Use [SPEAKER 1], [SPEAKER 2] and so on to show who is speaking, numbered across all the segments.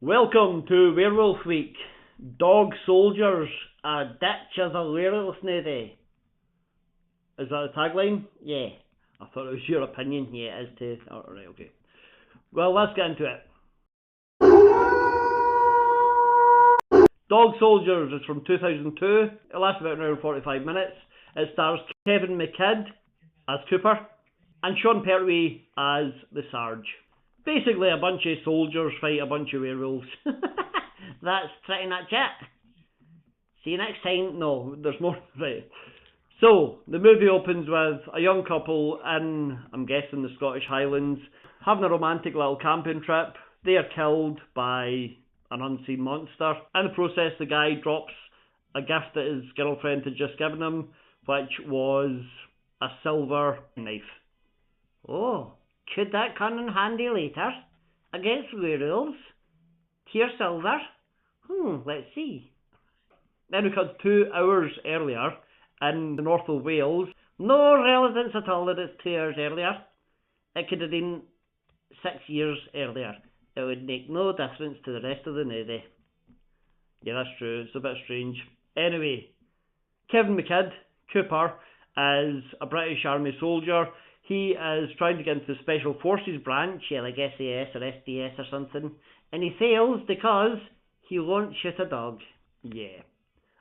[SPEAKER 1] Welcome to Werewolf Week. Dog soldiers, a ditch as a werewolf now day. Is that the tagline? Yeah. I thought it was your opinion. Yeah, it is too. Alright, okay. Well, let's get into it. Dog Soldiers is from 2002. It lasts about an hour and 45 minutes. It stars Kevin McKidd as Cooper and Sean Pertwee as the Sarge. Basically, a bunch of soldiers fight a bunch of werewolves. That's pretty much it. See you next time. No, there's more. Right. So, the movie opens with a young couple in, I'm guessing, the Scottish Highlands, having a romantic little camping trip. They are killed by an unseen monster. In the process, the guy drops a gift that his girlfriend had just given him, which was a silver knife. Oh, could that come in handy later? Against werewolves? Tier silver? Let's see. Then we cut 2 hours earlier in the north of Wales. No relevance at all that it's 2 hours earlier. It could have been 6 years earlier. It would make no difference to the rest of the movie. Yeah, that's true. It's a bit strange. Anyway, Kevin McKidd, Cooper, is a British Army soldier. He is trying to get into the Special Forces branch, like SAS or SDS or something, and he fails because he won't shoot a dog. Yeah,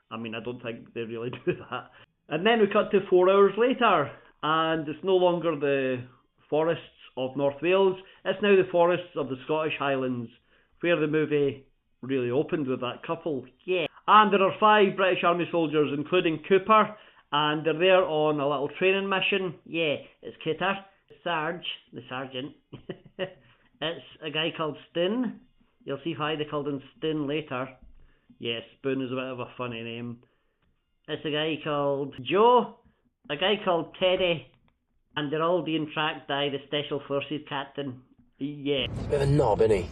[SPEAKER 1] I mean, I don't think they really do that. And then we cut to 4 hours later, and it's no longer the forests of North Wales, it's now the forests of the Scottish Highlands, where the movie really opened with that couple. Yeah. And there are 5 British Army soldiers, including Cooper, and they're there on a little training mission. Yeah, it's Cooper, Sarge, the sergeant. It's a guy called Spoon. You'll see why they called him Spoon later. Yeah, Spoon is a bit of a funny name. It's a guy called Joe, a guy called Teddy, and they're all being tracked by the Special Forces captain. Yeah.
[SPEAKER 2] Bit of a knob, isn't he?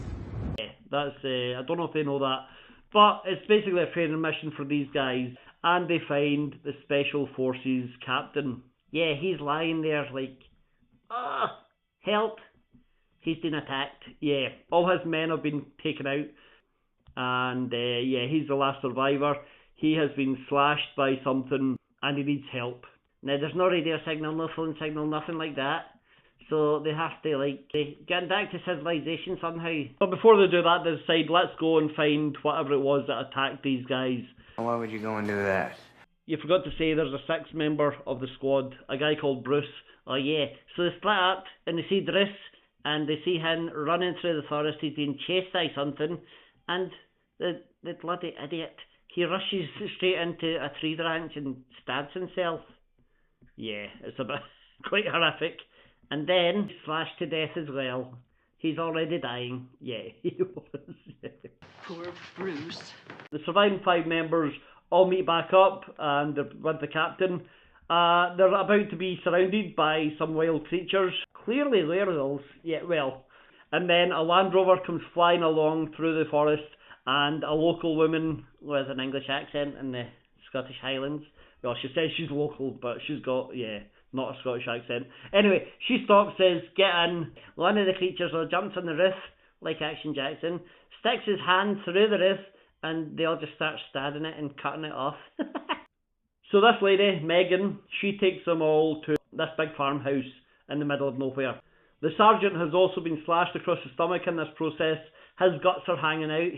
[SPEAKER 1] Yeah, that's, I don't know if they know that, but it's basically a training mission for these guys, and they find the Special Forces captain. Yeah, he's lying there like, help, he's been attacked. Yeah, all his men have been taken out, and yeah, he's the last survivor. He has been slashed by something, and he needs help. Now, there's no radio signal, no phone signal, nothing like that. So they have to, get back to civilization somehow. But before they do that, they decide, let's go and find whatever it was that attacked these guys.
[SPEAKER 2] Why would you go and do that?
[SPEAKER 1] You forgot to say there's a 6th member of the squad, a guy called Bruce. Oh yeah, so they split up, and they see Bruce, and they see him running through the forest. He's being chased by something, and the bloody idiot, he rushes straight into a tree branch and stabs himself. Yeah, it's a bit quite horrific. And then he's slashed to death as well. He's already dying. Yeah, he was.
[SPEAKER 3] Poor Bruce.
[SPEAKER 1] The surviving 5 members all meet back up and they're with the captain. They're about to be surrounded by some wild creatures. Clearly werewolves. Yeah, well. And then a Land Rover comes flying along through the forest, and a local woman with an English accent in the Scottish Highlands. Well, she says she's local, but she's got, not a Scottish accent. Anyway, she stops, says, get in. One of the creatures jumps on the roof, like Action Jackson, sticks his hand through the roof, and they all just start stabbing it and cutting it off. So this lady, Megan, she takes them all to this big farmhouse in the middle of nowhere. The sergeant has also been slashed across the stomach in this process. His guts are hanging out,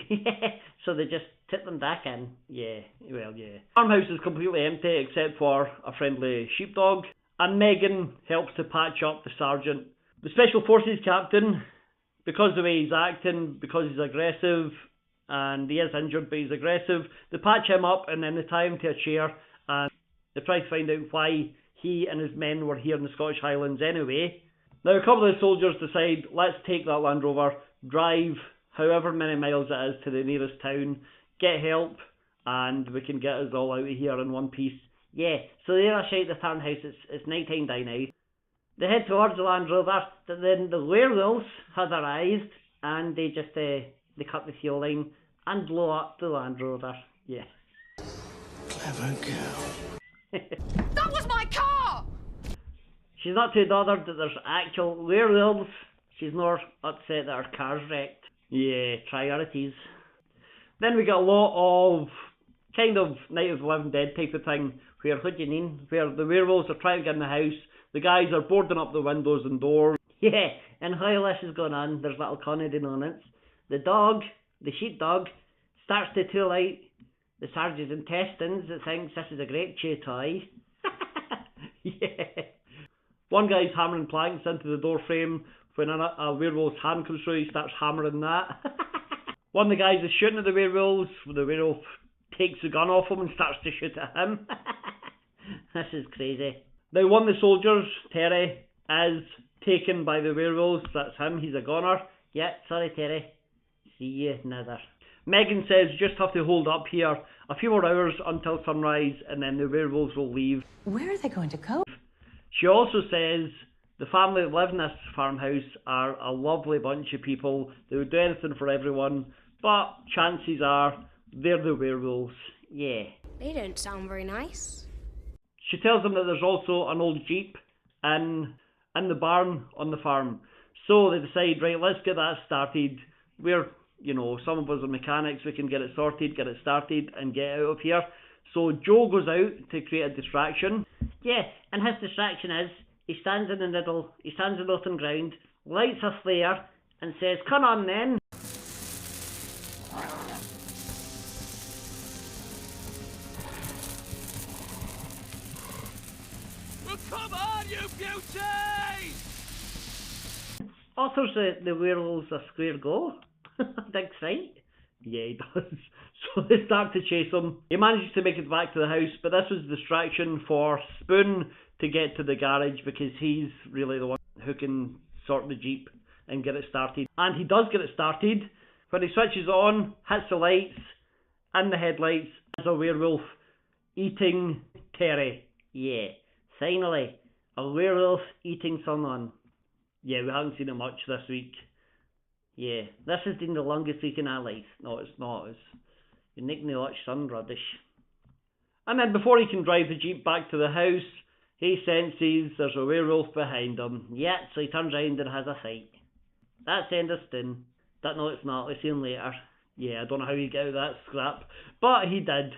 [SPEAKER 1] so they just tip them back in. Yeah, well, yeah. The farmhouse is completely empty except for a friendly sheepdog, and Megan helps to patch up the sergeant. The Special Forces captain, because of the way he's acting, because he's aggressive, and he is injured but he's aggressive, they patch him up and then they tie him to a chair, and they try to find out why he and his men were here in the Scottish Highlands anyway. Now, a couple of the soldiers decide, let's take that Land Rover, drive however many miles it is to the nearest town, get help, and we can get us all out of here in one piece. Yeah, so they rush out the farmhouse. It's night time by now. They head towards the Land Rover, but then the werewolves have arrived, and they just they cut the fuel line and blow up the Land Rover. Yeah.
[SPEAKER 2] Clever girl.
[SPEAKER 3] That was my car!
[SPEAKER 1] She's not too bothered that there's actual werewolves. She's more upset that her car's wrecked. Yeah, priorities. Then we got a lot of kind of Night of the Living Dead type of thing, where, what do you mean, where the werewolves are trying to get in the house, the guys are boarding up the windows and doors. Yeah, and while this is going on, there's little Connery moments. The dog, the sheepdog, starts to tool out the sergeant's intestines that thinks this is a great chew toy. Yeah. One guy's hammering planks into the door frame. When a werewolf's hand comes through, he starts hammering that. One of the guys is shooting at the werewolves. The werewolf takes the gun off him and starts to shoot at him. This is crazy. Now, one of the soldiers, Terry, is taken by the werewolves. That's him. He's a goner. Yeah, sorry, Terry. See you neither. Megan says you just have to hold up here a few more hours until sunrise, and then the werewolves will leave.
[SPEAKER 4] Where are they going to go?
[SPEAKER 1] She also says the family that live in this farmhouse are a lovely bunch of people. They would do anything for everyone, but chances are they're the werewolves. Yeah.
[SPEAKER 5] They don't sound very nice.
[SPEAKER 1] She tells them that there's also an old Jeep in the barn on the farm. So they decide, right, let's get that started. We're, some of us are mechanics, we can get it sorted, get it started, and get out of here. So Joe goes out to create a distraction. Yeah, and his distraction is, he stands in the open ground, lights a flare, and says, "Come on then."
[SPEAKER 6] Well, come on, you beauties!
[SPEAKER 1] Offers the werewolves a square go. Big fight. Yeah, he does. So they start to chase him. He manages to make it back to the house, but this was a distraction for Spoon to get to the garage because he's really the one who can sort the Jeep and get it started. And he does get it started. When he switches it on, hits the lights, and the headlights, is a werewolf eating Terry. Yeah, finally, a werewolf eating someone. Yeah, we haven't seen it much this week. Yeah, this has been the longest week in our life. No, it's not. You're making me watch some rubbish. And then before he can drive the Jeep back to the house, he senses there's a werewolf behind him. Yeah, so he turns around and has a fight. That's the end of Spoon. No, it's not. We'll see him later. Yeah, I don't know how he got out of that scrap, but he did.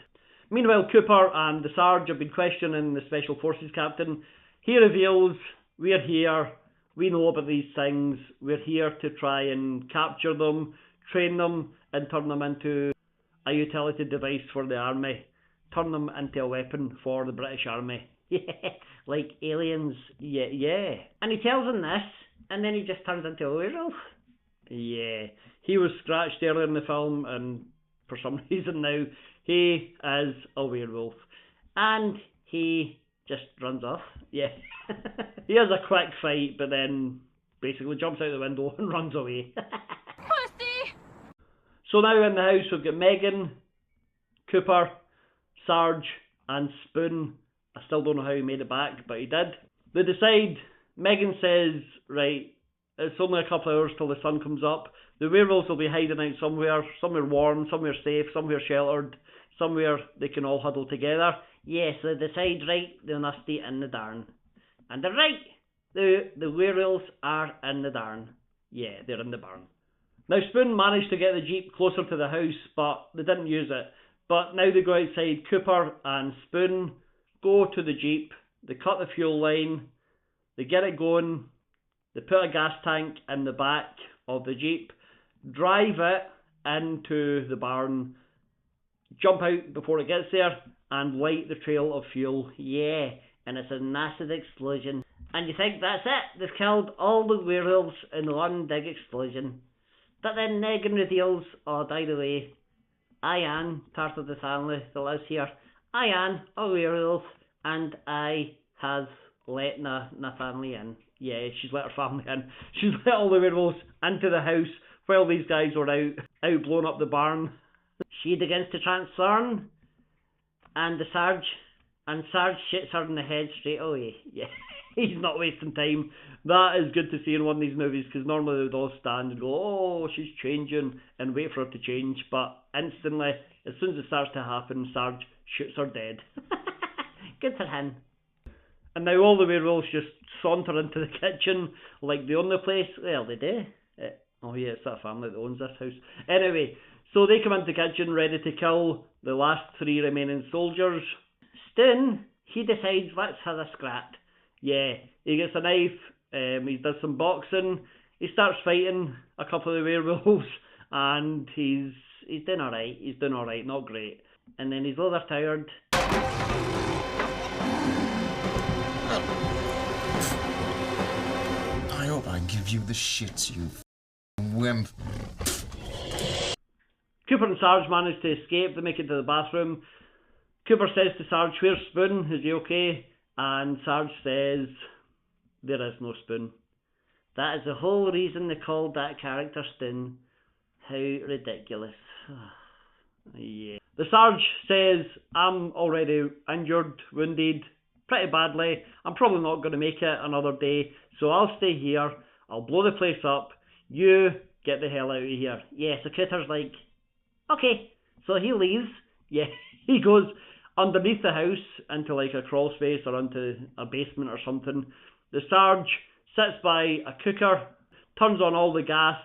[SPEAKER 1] Meanwhile, Cooper and the Sarge have been questioning the Special Forces captain. He reveals, we're here, we know about these things, we're here to try and capture them, train them, and turn them into a utility device for the army. Turn them into a weapon for the British Army. Yeah, like aliens. Yeah. And he tells them this, and then he just turns into a werewolf. Yeah, he was scratched earlier in the film, and for some reason now, he is a werewolf. And he just runs off. Yeah. He has a quick fight, but then basically jumps out the window and runs away.
[SPEAKER 3] Pussy!
[SPEAKER 1] So now in the house we've got Megan, Cooper, Sarge, and Spoon. I still don't know how he made it back, but he did. They decide, Megan says, right, it's only a couple of hours till the sun comes up. The werewolves will be hiding out somewhere warm, somewhere safe, somewhere sheltered, somewhere they can all huddle together. Yes, they decide, right, they must be in the darn. And they're right. The werewolves are in the darn. Yeah, they're in the barn. Now Spoon managed to get the Jeep closer to the house, but they didn't use it. But now they go outside. Cooper and Spoon go to the Jeep. They cut the fuel line. They get it going. They put a gas tank in the back of the Jeep. Drive it into the barn. Jump out before it gets there. And light the trail of fuel. Yeah, and it's a massive explosion. And you think that's it? They've killed all the werewolves in one big explosion. But then Megan reveals, oh, by the way, I am part of the family that lives here. I am a werewolf, and I have let my family in. Yeah, she's let her family in. She's let all the werewolves into the house while these guys were out blowing up the barn. She begins to transform, and Sarge shits her in the head straight away. Yeah, he's not wasting time. That is good to see in one of these movies, because normally they would all stand and go, oh, she's changing, and wait for her to change. But instantly, as soon as it starts to happen, Sarge shoots her dead. Good for him. And now all the werewolves just saunter into the kitchen like the only place. Well, they do. Oh yeah, it's that family that owns this house. Anyway, so they come into the kitchen ready to kill the last 3 remaining soldiers. Stin, he decides, let's have a scrap. Yeah, he gets a knife, he does some boxing, he starts fighting a couple of the werewolves, and he's doing alright, not great. And then he's over tired.
[SPEAKER 4] I hope I give you the shits, you wimp.
[SPEAKER 1] Cooper and Sarge manage to escape. They make it to the bathroom. Cooper says to Sarge, where's Spoon? Is he okay? And Sarge says, there is no Spoon. That is the whole reason they called that character Stin. How ridiculous. Yeah. The Sarge says, I'm already injured, wounded, pretty badly. I'm probably not going to make it another day, so I'll stay here. I'll blow the place up. You get the hell out of here. Yeah, so Cooper's like, okay. So he leaves. Yeah, he goes underneath the house into like a crawl space or into a basement or something. The Sarge sits by a cooker, turns on all the gas,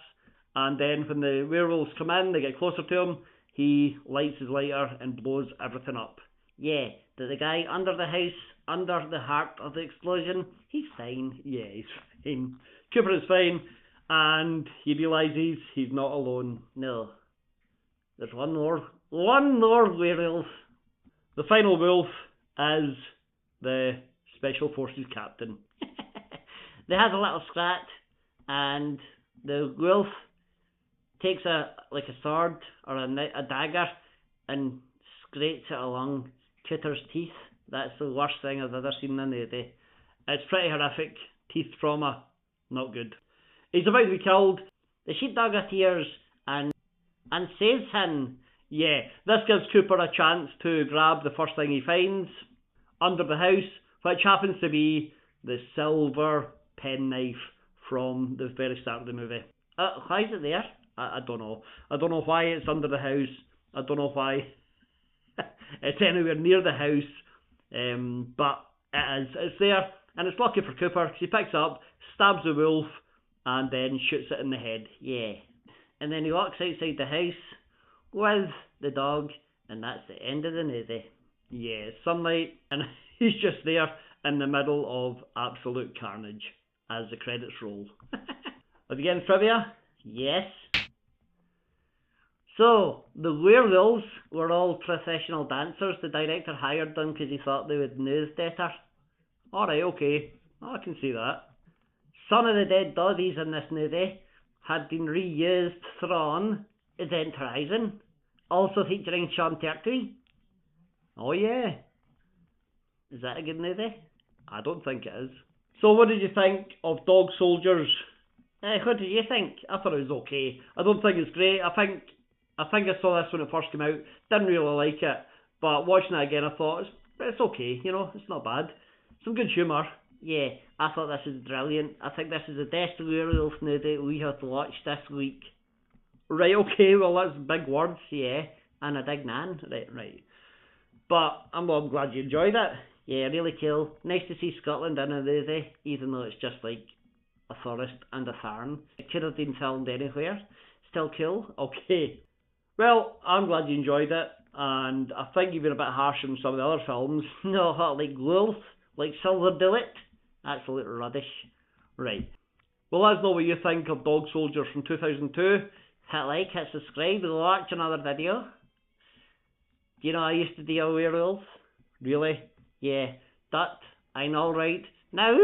[SPEAKER 1] and then when the werewolves come in, they get closer to him, he lights his lighter and blows everything up. Yeah, the guy under the house, under the heart of the explosion, he's fine. Yeah, he's fine. Cooper is fine, and he realises he's not alone. No. There's one more werewolf. The final wolf is the Special Forces captain. They have a little scrat, and the wolf takes a sword or a dagger and scrapes it along Cooper's teeth. That's the worst thing I've ever seen in the day. It's pretty horrific. Teeth trauma, not good. He's about to be killed. The sheepdog appears and saves him. Yeah, this gives Cooper a chance to grab the first thing he finds under the house, which happens to be the silver penknife from the very start of the movie. Why is it there? I don't know. I don't know why it's under the house. I don't know why it's anywhere near the house. But it is. It's there, and it's lucky for Cooper because he picks it up, stabs the wolf, and then shoots it in the head. Yeah. And then he walks outside the house with the dog, and that's the end of the movie. Yeah, sunlight, and he's just there in the middle of absolute carnage as the credits roll. Have you got any trivia? Yes. So, the werewolves were all professional dancers. The director hired them because he thought they would move better. Alright, okay. I can see that. Some of the dead bodies in this movie had been reused from Event Horizon, also featuring Sean Pertwee. Oh yeah. Is that a good movie? I don't think it is. So what did you think of Dog Soldiers? What did you think? I thought it was okay. I don't think it's great. I think I saw this when it first came out. Didn't really like it, but watching it again, I thought it's okay. You know, it's not bad. Some good humour. Yeah, I thought this is brilliant. I think this is the best werewolf movie we have watched this week. Right, okay, well that's big words, yeah. And a big nan. Right. But I'm glad you enjoyed it. Yeah, really cool. Nice to see Scotland in a movie, even though it's just like a forest and a farm. It could have been filmed anywhere. Still cool? Okay. Well, I'm glad you enjoyed it, and I think you've been a bit harsh on some of the other films. No, like Wolf, like Silver Bullet. Absolute rubbish. Right. Well, let us know what you think of Dog Soldiers from 2002. Hit like, hit subscribe, we'll watch another video. Do you know I used to be a werewolf? Really? Yeah. That, I know, right? Now!